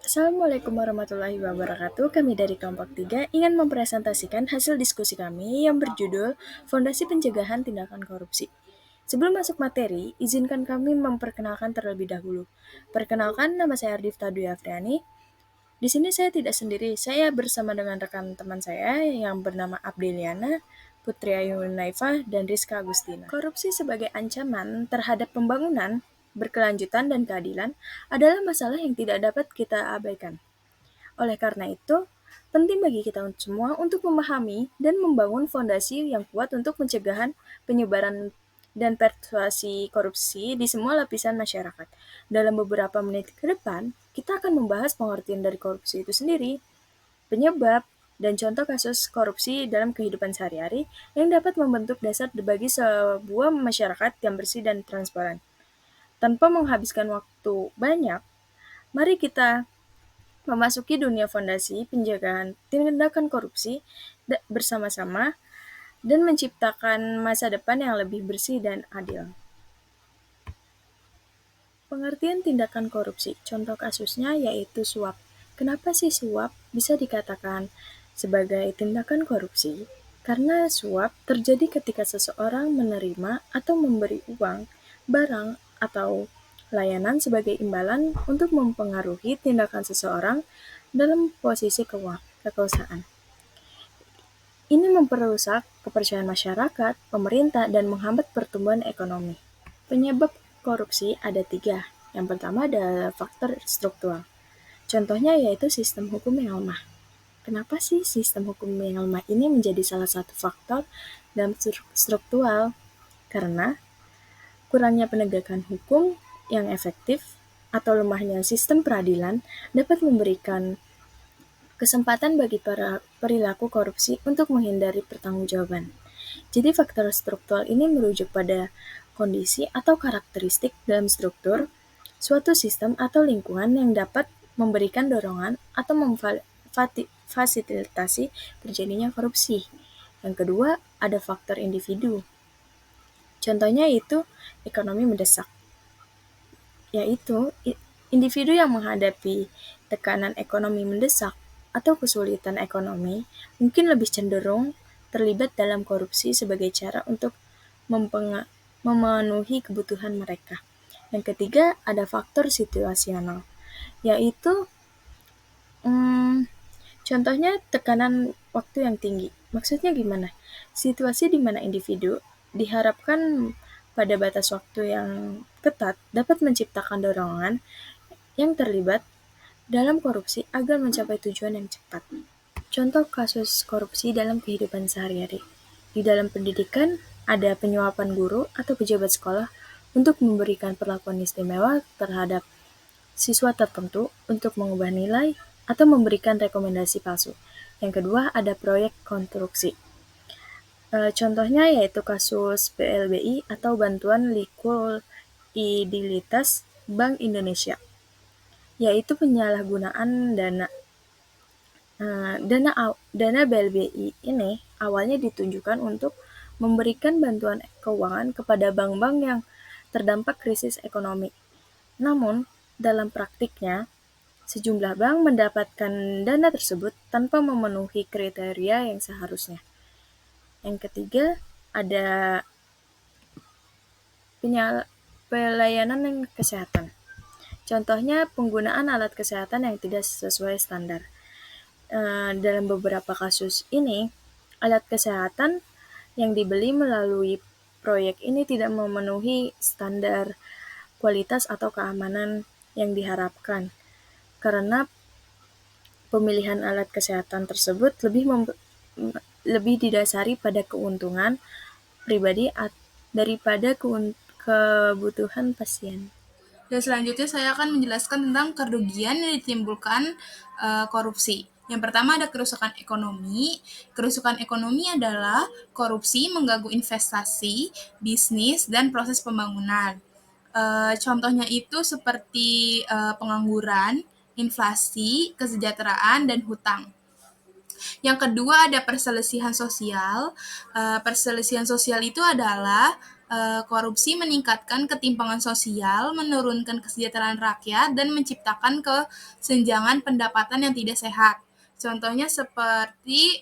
Assalamualaikum warahmatullahi wabarakatuh. Kami dari kelompok 3 ingin mempresentasikan hasil diskusi kami yang berjudul Fondasi Pencegahan Tindakan Korupsi. Sebelum masuk materi, izinkan kami memperkenalkan terlebih dahulu. Perkenalkan, nama saya Ardifta Dwi Afriani. Di sini saya tidak sendiri, saya bersama dengan rekan teman saya yang bernama Abdeliana, Putri Ayu Naifah, dan Rizka Agustina. Korupsi sebagai ancaman terhadap pembangunan, berkelanjutan, dan keadilan adalah masalah yang tidak dapat kita abaikan. Oleh karena itu, penting bagi kita semua untuk memahami dan membangun fondasi yang kuat untuk pencegahan penyebaran dan persuasi korupsi di semua lapisan masyarakat. Dalam beberapa menit ke depan, kita akan membahas pengertian dari korupsi itu sendiri, penyebab, dan contoh kasus korupsi dalam kehidupan sehari-hari yang dapat membentuk dasar bagi sebuah masyarakat yang bersih dan transparan. Tanpa menghabiskan waktu banyak, mari kita memasuki dunia fondasi pencegahan tindakan korupsi bersama-sama dan menciptakan masa depan yang lebih bersih dan adil. Pengertian tindakan korupsi, contoh kasusnya yaitu suap. Kenapa sih suap bisa dikatakan sebagai tindakan korupsi? Karena suap terjadi ketika seseorang menerima atau memberi uang, barang, atau layanan sebagai imbalan untuk mempengaruhi tindakan seseorang dalam posisi kekuasaan. Ini memperusak kepercayaan masyarakat, pemerintah, dan menghambat pertumbuhan ekonomi. Penyebab korupsi ada 3. Yang pertama adalah faktor struktural. Contohnya yaitu sistem hukum yang lemah. Kenapa sih sistem hukum yang lemah ini menjadi salah satu faktor dalam struktural? Karena kurangnya penegakan hukum yang efektif atau lemahnya sistem peradilan dapat memberikan kesempatan bagi para perilaku korupsi untuk menghindari pertanggungjawaban. Jadi faktor struktural ini merujuk pada kondisi atau karakteristik dalam struktur suatu sistem atau lingkungan yang dapat memberikan dorongan atau memfasilitasi terjadinya korupsi. Yang kedua, ada faktor individu. Contohnya itu ekonomi mendesak, yaitu individu yang menghadapi tekanan ekonomi mendesak atau kesulitan ekonomi mungkin lebih cenderung terlibat dalam korupsi sebagai cara untuk memenuhi kebutuhan mereka. Yang ketiga, ada faktor situasional, yaitu contohnya tekanan waktu yang tinggi. Maksudnya gimana? Situasi di mana individu diharapkan pada batas waktu yang ketat dapat menciptakan dorongan yang terlibat dalam korupsi agar mencapai tujuan yang cepat. Contoh kasus korupsi dalam kehidupan sehari-hari. Di dalam pendidikan, ada penyuapan guru atau pejabat sekolah untuk memberikan perlakuan istimewa terhadap siswa tertentu untuk mengubah nilai atau memberikan rekomendasi palsu. Yang kedua, ada proyek konstruksi. Contohnya yaitu kasus BLBI atau Bantuan Likuiditas Bank Indonesia, yaitu penyalahgunaan dana. Dana BLBI ini awalnya ditunjukkan untuk memberikan bantuan keuangan kepada bank-bank yang terdampak krisis ekonomi. Namun, dalam praktiknya, sejumlah bank mendapatkan dana tersebut tanpa memenuhi kriteria yang seharusnya. Yang ketiga, ada pelayanan kesehatan. Contohnya penggunaan alat kesehatan yang tidak sesuai standar. Dalam beberapa kasus ini, alat kesehatan yang dibeli melalui proyek ini tidak memenuhi standar kualitas atau keamanan yang diharapkan, karena pemilihan alat kesehatan tersebut lebih didasari pada keuntungan pribadi daripada kebutuhan pasien. Dan selanjutnya saya akan menjelaskan tentang kerugian yang ditimbulkan korupsi. Yang pertama ada kerusakan ekonomi. Kerusakan ekonomi adalah korupsi mengganggu investasi, bisnis, dan proses pembangunan. Contohnya itu seperti pengangguran, inflasi, kesejahteraan, dan hutang. Yang kedua ada perselisihan sosial. Perselisihan sosial itu adalah Korupsi meningkatkan ketimpangan sosial, menurunkan kesejahteraan rakyat, dan menciptakan kesenjangan pendapatan yang tidak sehat. Contohnya seperti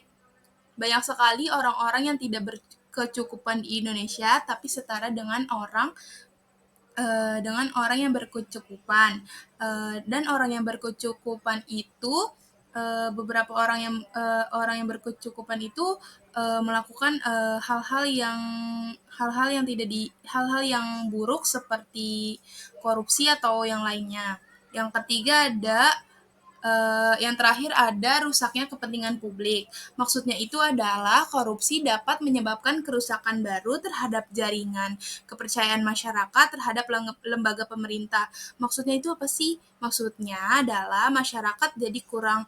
banyak sekali orang-orang yang tidak berkecukupan di Indonesia, tapi setara dengan orang yang berkecukupan. Dan orang yang berkecukupan itu beberapa orang yang berkecukupan itu melakukan hal-hal yang buruk seperti korupsi atau yang lainnya. Yang ketiga yang terakhir ada rusaknya kepentingan publik. Maksudnya itu adalah korupsi dapat menyebabkan kerusakan baru terhadap jaringan kepercayaan masyarakat terhadap lembaga pemerintah. Maksudnya itu apa sih? Maksudnya adalah masyarakat jadi kurang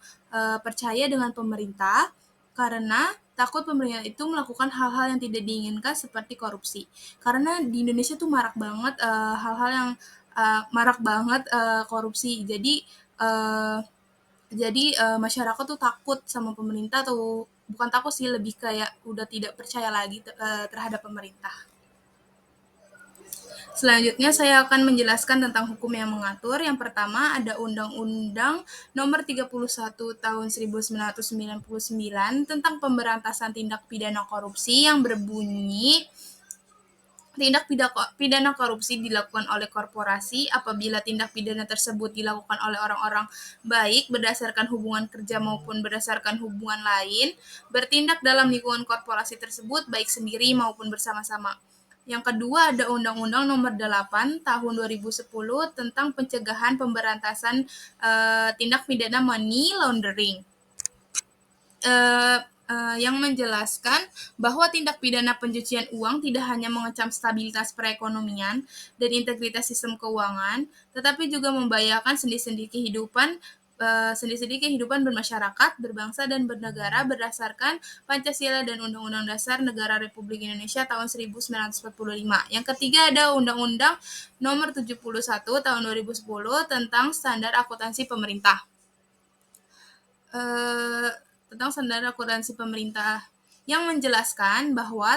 percaya dengan pemerintah karena takut pemerintah itu melakukan hal-hal yang tidak diinginkan seperti korupsi. Karena di Indonesia tuh marak banget korupsi. Jadi masyarakat tuh takut sama pemerintah, atau bukan takut sih, lebih kayak udah tidak percaya lagi terhadap pemerintah. Selanjutnya saya akan menjelaskan tentang hukum yang mengatur. Yang pertama ada Undang-Undang Nomor 31 Tahun 1999 tentang Pemberantasan Tindak Pidana Korupsi yang berbunyi tindak pidana korupsi dilakukan oleh korporasi apabila tindak pidana tersebut dilakukan oleh orang-orang baik berdasarkan hubungan kerja maupun berdasarkan hubungan lain, bertindak dalam lingkungan korporasi tersebut baik sendiri maupun bersama-sama. Yang kedua ada Undang-Undang Nomor 8 Tahun 2010 tentang pencegahan pemberantasan tindak pidana money laundering. Yang menjelaskan bahwa tindak pidana pencucian uang tidak hanya mengancam stabilitas perekonomian dan integritas sistem keuangan, tetapi juga membahayakan sendi-sendi kehidupan bermasyarakat, berbangsa, dan bernegara berdasarkan Pancasila dan Undang-Undang Dasar Negara Republik Indonesia tahun 1945. Yang ketiga ada Undang-Undang Nomor 71 Tahun 2010 tentang Standar Akuntansi Pemerintah. Tentang standar akuntansi pemerintah yang menjelaskan bahwa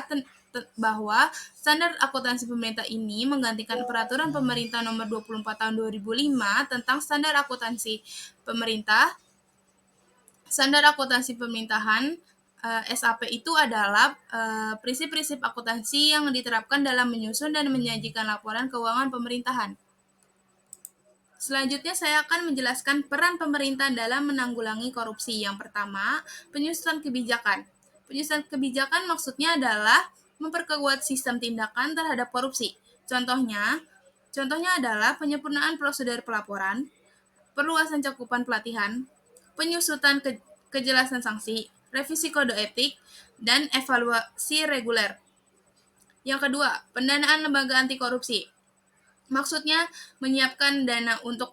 standar akuntansi pemerintah ini menggantikan peraturan pemerintah nomor 24 tahun 2005 tentang standar akuntansi pemerintah. Standar akuntansi pemerintahan SAP itu adalah prinsip-prinsip akuntansi yang diterapkan dalam menyusun dan menyajikan laporan keuangan pemerintahan. Selanjutnya saya akan menjelaskan peran pemerintah dalam menanggulangi korupsi. Yang pertama, penyusunan kebijakan. Penyusunan kebijakan maksudnya adalah memperkuat sistem tindakan terhadap korupsi. Contohnya adalah penyempurnaan prosedur pelaporan, perluasan cakupan pelatihan, penyusutan kejelasan sanksi, revisi kode etik, dan evaluasi reguler. Yang kedua, pendanaan lembaga anti korupsi. Maksudnya menyiapkan dana untuk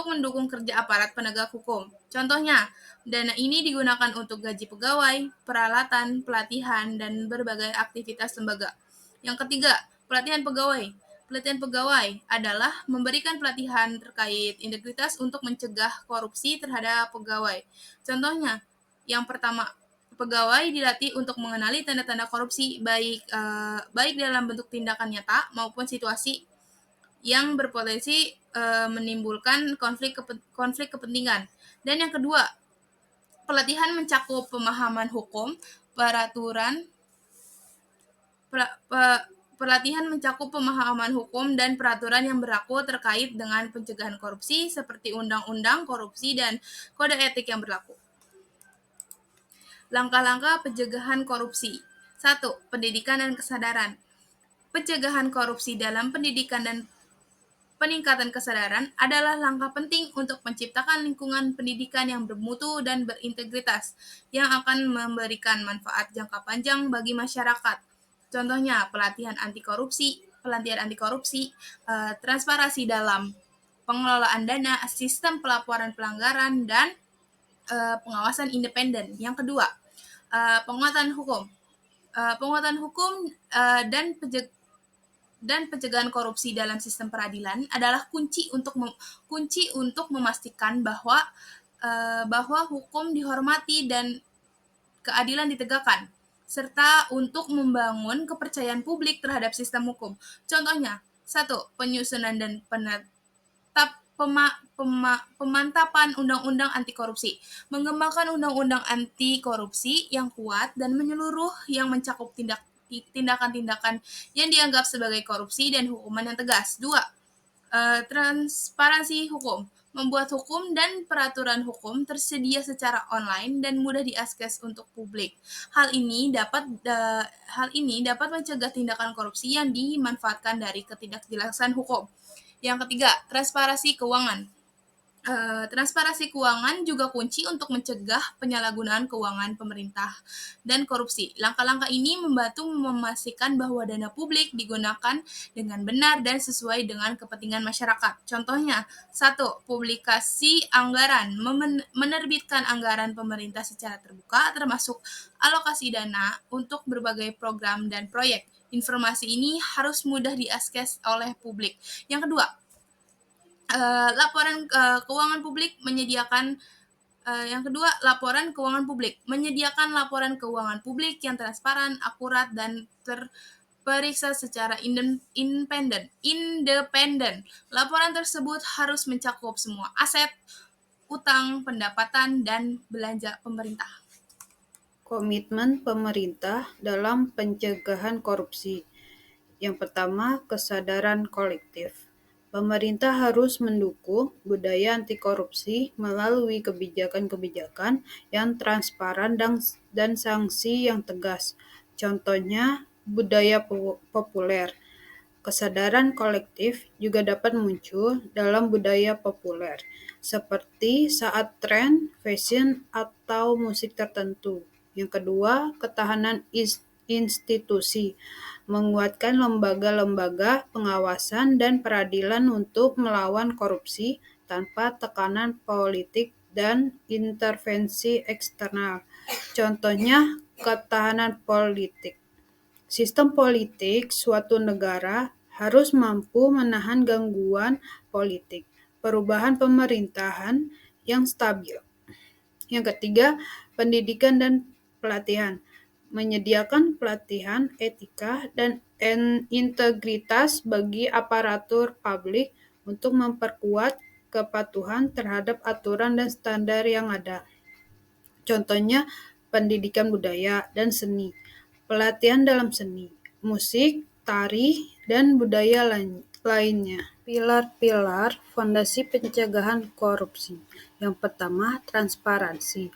mendukung kerja aparat penegak hukum. Contohnya, dana ini digunakan untuk gaji pegawai, peralatan, pelatihan, dan berbagai aktivitas lembaga. Yang ketiga, pelatihan pegawai. Pelatihan pegawai adalah memberikan pelatihan terkait integritas untuk mencegah korupsi terhadap pegawai. Contohnya, yang pertama, pegawai dilatih untuk mengenali tanda-tanda korupsi baik dalam bentuk tindakan nyata maupun situasi yang berpotensi menimbulkan konflik kepentingan. Dan yang kedua, pelatihan mencakup pemahaman hukum, pelatihan mencakup pemahaman hukum dan peraturan yang berlaku terkait dengan pencegahan korupsi seperti undang-undang korupsi dan kode etik yang berlaku. Langkah-langkah pencegahan korupsi. 1. Pendidikan dan kesadaran. Pencegahan korupsi dalam pendidikan dan peningkatan kesadaran adalah langkah penting untuk menciptakan lingkungan pendidikan yang bermutu dan berintegritas, yang akan memberikan manfaat jangka panjang bagi masyarakat. Contohnya, pelatihan anti korupsi, transparansi dalam pengelolaan dana, sistem pelaporan pelanggaran, dan pengawasan independen. Yang kedua, penguatan hukum. Penguatan hukum dan pencegahan korupsi dalam sistem peradilan adalah kunci untuk memastikan bahwa hukum dihormati dan keadilan ditegakkan. serta untuk membangun kepercayaan publik terhadap sistem hukum. Contohnya, 1. Penyusunan dan pemantapan undang-undang anti korupsi, mengembangkan undang-undang anti korupsi yang kuat dan menyeluruh yang mencakup tindakan-tindakan yang dianggap sebagai korupsi dan hukuman yang tegas. 2. Transparansi hukum, membuat hukum dan peraturan hukum tersedia secara online dan mudah diakses untuk publik. Hal ini dapat mencegah tindakan korupsi yang dimanfaatkan dari ketidakjelasan hukum. Yang ketiga, transparansi keuangan. Transparansi keuangan juga kunci untuk mencegah penyalahgunaan keuangan pemerintah dan korupsi. Langkah-langkah ini membantu memastikan bahwa dana publik digunakan dengan benar dan sesuai dengan kepentingan masyarakat. Contohnya, 1. Publikasi anggaran, menerbitkan anggaran pemerintah secara terbuka, termasuk alokasi dana untuk berbagai program dan proyek. Informasi ini harus mudah diakses oleh publik. Yang kedua, laporan keuangan publik laporan keuangan publik. Menyediakan laporan keuangan publik yang transparan, akurat, dan terperiksa secara independen. Laporan tersebut harus mencakup semua aset, utang, pendapatan, dan belanja pemerintah. Komitmen pemerintah dalam pencegahan korupsi. Yang pertama, kesadaran kolektif. Pemerintah harus mendukung budaya anti korupsi melalui kebijakan-kebijakan yang transparan dan sanksi yang tegas. Contohnya, budaya populer. Kesadaran kolektif juga dapat muncul dalam budaya populer, seperti saat tren, fashion, atau musik tertentu. Yang kedua, ketahanan institusi, menguatkan lembaga-lembaga pengawasan dan peradilan untuk melawan korupsi tanpa tekanan politik dan intervensi eksternal. Contohnya, ketahanan politik. Sistem politik suatu negara harus mampu menahan gangguan politik, perubahan pemerintahan yang stabil. Yang ketiga, pendidikan dan pelatihan. Menyediakan pelatihan etika dan integritas bagi aparatur publik untuk memperkuat kepatuhan terhadap aturan dan standar yang ada. Contohnya, pendidikan budaya dan seni, pelatihan dalam seni, musik, tari, dan budaya lainnya. Pilar-pilar fondasi pencegahan korupsi. Yang pertama, transparansi,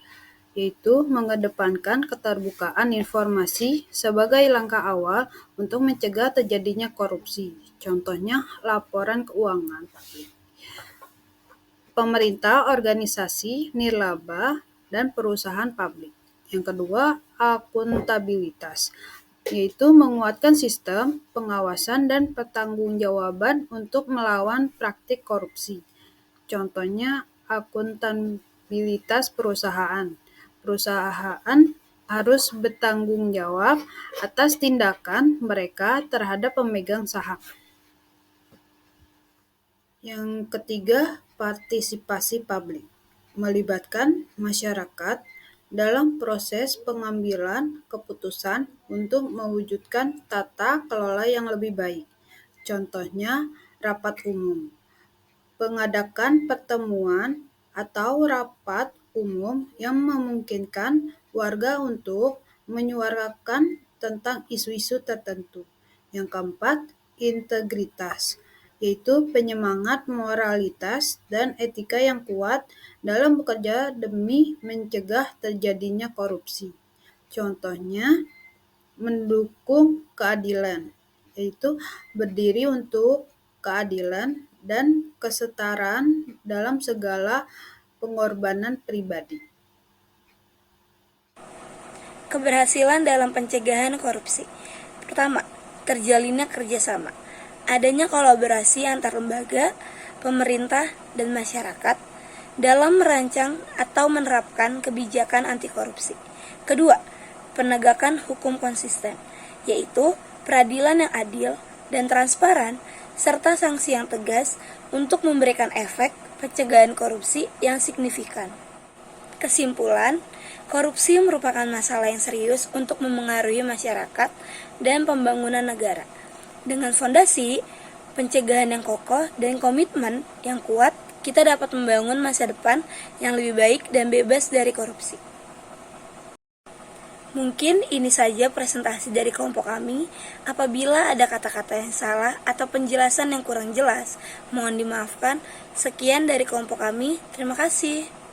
yaitu mengedepankan keterbukaan informasi sebagai langkah awal untuk mencegah terjadinya korupsi. Contohnya, laporan keuangan publik. Pemerintah, organisasi, nirlaba, dan perusahaan publik. Yang kedua, akuntabilitas, yaitu menguatkan sistem pengawasan dan pertanggungjawaban untuk melawan praktik korupsi. Contohnya, akuntabilitas perusahaan. Perusahaan harus bertanggung jawab atas tindakan mereka terhadap pemegang saham. Yang ketiga, partisipasi publik, melibatkan masyarakat dalam proses pengambilan keputusan untuk mewujudkan tata kelola yang lebih baik. Contohnya, rapat umum. Mengadakan pertemuan atau rapat umum yang memungkinkan warga untuk menyuarakan tentang isu-isu tertentu. Yang keempat, integritas, yaitu penyemangat moralitas dan etika yang kuat dalam bekerja demi mencegah terjadinya korupsi. Contohnya, mendukung keadilan, yaitu berdiri untuk keadilan dan kesetaraan dalam segala pengorbanan pribadi. Keberhasilan dalam pencegahan korupsi. Pertama, terjalinnya kerjasama. Adanya kolaborasi antar lembaga, pemerintah, dan masyarakat dalam merancang atau menerapkan kebijakan anti korupsi. Kedua, penegakan hukum konsisten, yaitu peradilan yang adil dan transparan, serta sanksi yang tegas untuk memberikan efek pencegahan korupsi yang signifikan. Kesimpulan, korupsi merupakan masalah yang serius untuk memengaruhi masyarakat dan pembangunan negara. Dengan fondasi, pencegahan yang kokoh, dan komitmen yang kuat, kita dapat membangun masa depan yang lebih baik dan bebas dari korupsi. Mungkin ini saja presentasi dari kelompok kami. Apabila ada kata-kata yang salah atau penjelasan yang kurang jelas, mohon dimaafkan. Sekian dari kelompok kami. Terima kasih.